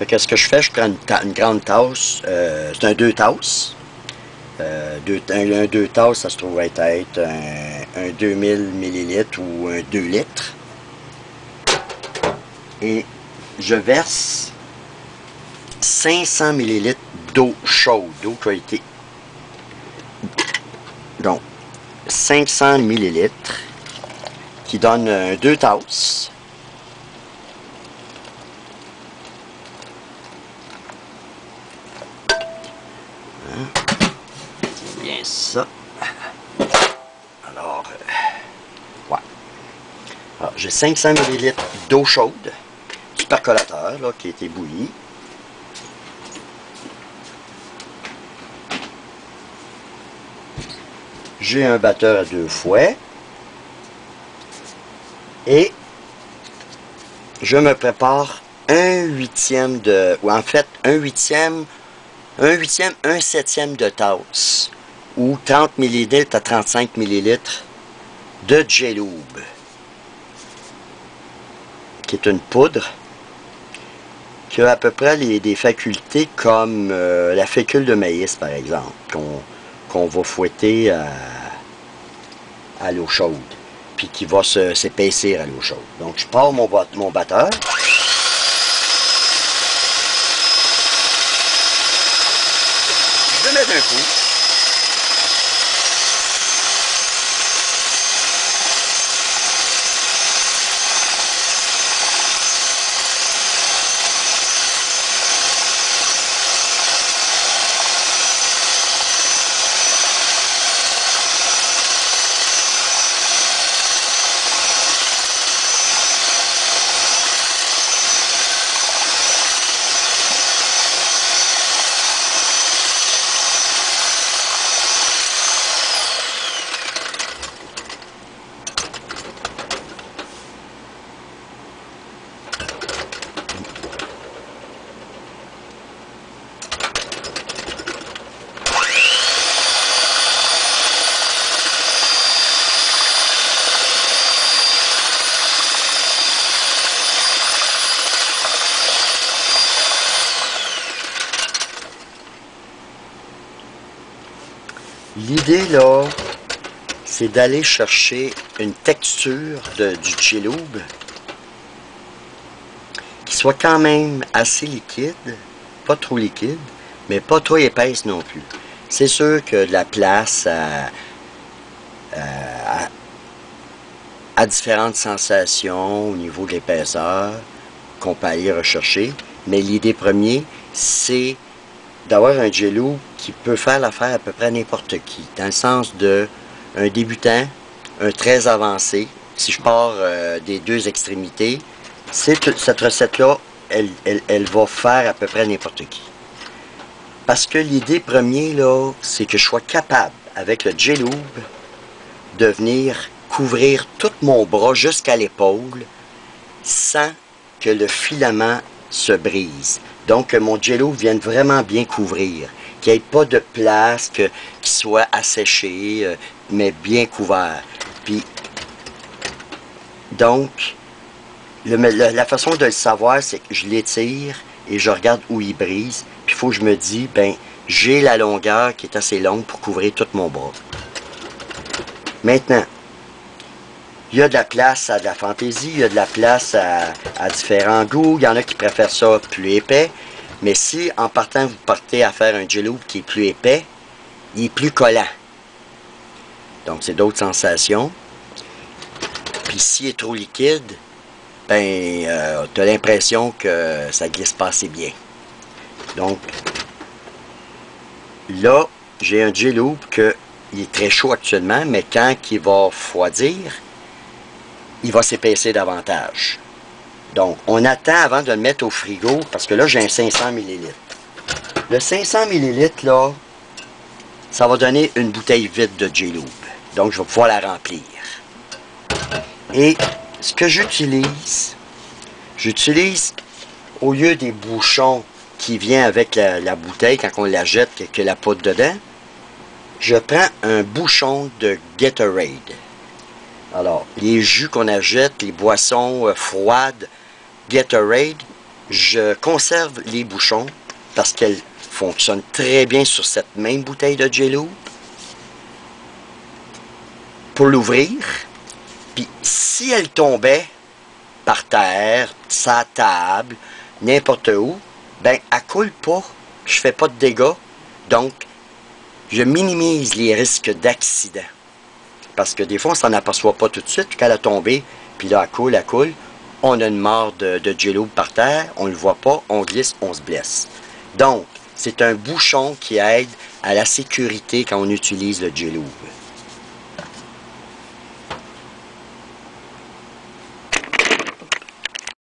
Fait que ce que je fais, je prends une grande tasse, c'est un 2 tasses. Un 2 tasses, ça se trouve être un 2000 millilitres ou un 2 litres. Et je verse 500 millilitres d'eau chaude, d'eau qui a été... Donc, 500 millilitres qui donne 2 tasses. C'est bien ça. Alors, ouais. Alors, j'ai 500 millilitres d'eau chaude, du percolateur là, qui a été bouilli. J'ai un batteur à 2 fouets. Et je me prépare un huitième de... ou en fait, un septième de tasse. Ou 30 ml à 35 ml de J-Lube. Qui est une poudre qui a à peu près des facultés comme la fécule de maïs, par exemple, qu'on va fouetter à l'eau chaude, puis qui va s'épaissir à l'eau chaude. Donc, je pars mon batteur. Je vais mettre un coup. L'idée là, c'est d'aller chercher une texture du J-Lube qui soit quand même assez liquide, pas trop liquide, mais pas trop épaisse non plus. C'est sûr que de la place à différentes sensations au niveau de l'épaisseur qu'on peut aller rechercher, mais l'idée première, c'est d'avoir un J-Lube qui peut faire l'affaire à peu près n'importe qui, dans le sens de un débutant, un très avancé. Si je pars des 2 extrémités, cette recette-là, elle va faire à peu près n'importe qui. Parce que l'idée première, là, c'est que je sois capable, avec le J-Lube, de venir couvrir tout mon bras jusqu'à l'épaule, sans que le filament se brise. Donc, que mon J-Lube vienne vraiment bien couvrir. Qu'il n'y ait pas de place, qu'il soit asséché, mais bien couvert. Puis, donc, la façon de le savoir, c'est que je l'étire et je regarde où il brise. Puis, il faut que je me dise, ben, j'ai la longueur qui est assez longue pour couvrir tout mon bras. Maintenant, il y a de la place à de la fantaisie, il y a de la place à différents goûts. Il y en a qui préfèrent ça plus épais. Mais si, en partant, vous partez à faire un J-Lube qui est plus épais, il est plus collant. Donc, c'est d'autres sensations. Puis, s'il est trop liquide, ben, tu as l'impression que ça glisse pas assez bien. Donc, là, j'ai un J-Lube il est très chaud actuellement, mais quand il va refroidir, il va s'épaisser davantage. Donc, on attend avant de le mettre au frigo, parce que là, j'ai un 500 ml. Le 500 ml, là, ça va donner une bouteille vide de J-Lube. Donc, je vais pouvoir la remplir. Et ce que j'utilise, au lieu des bouchons qui viennent avec la bouteille, quand on la jette, que la poudre dedans, je prends un bouchon de Gatorade. Alors, les jus qu'on achète, les boissons froides, Gatorade, je conserve les bouchons parce qu'elles fonctionnent très bien sur cette même bouteille de J-Lube. Pour l'ouvrir, puis si elle tombait par terre, sa table, n'importe où, ben elle coule pas, je fais pas de dégâts, donc je minimise les risques d'accident. Parce que des fois, on s'en aperçoit pas tout de suite, quand elle a tombé, puis là, elle coule, on a une mort de J-Lube par terre, on le voit pas, on glisse, on se blesse. Donc, c'est un bouchon qui aide à la sécurité quand on utilise le J-Lube.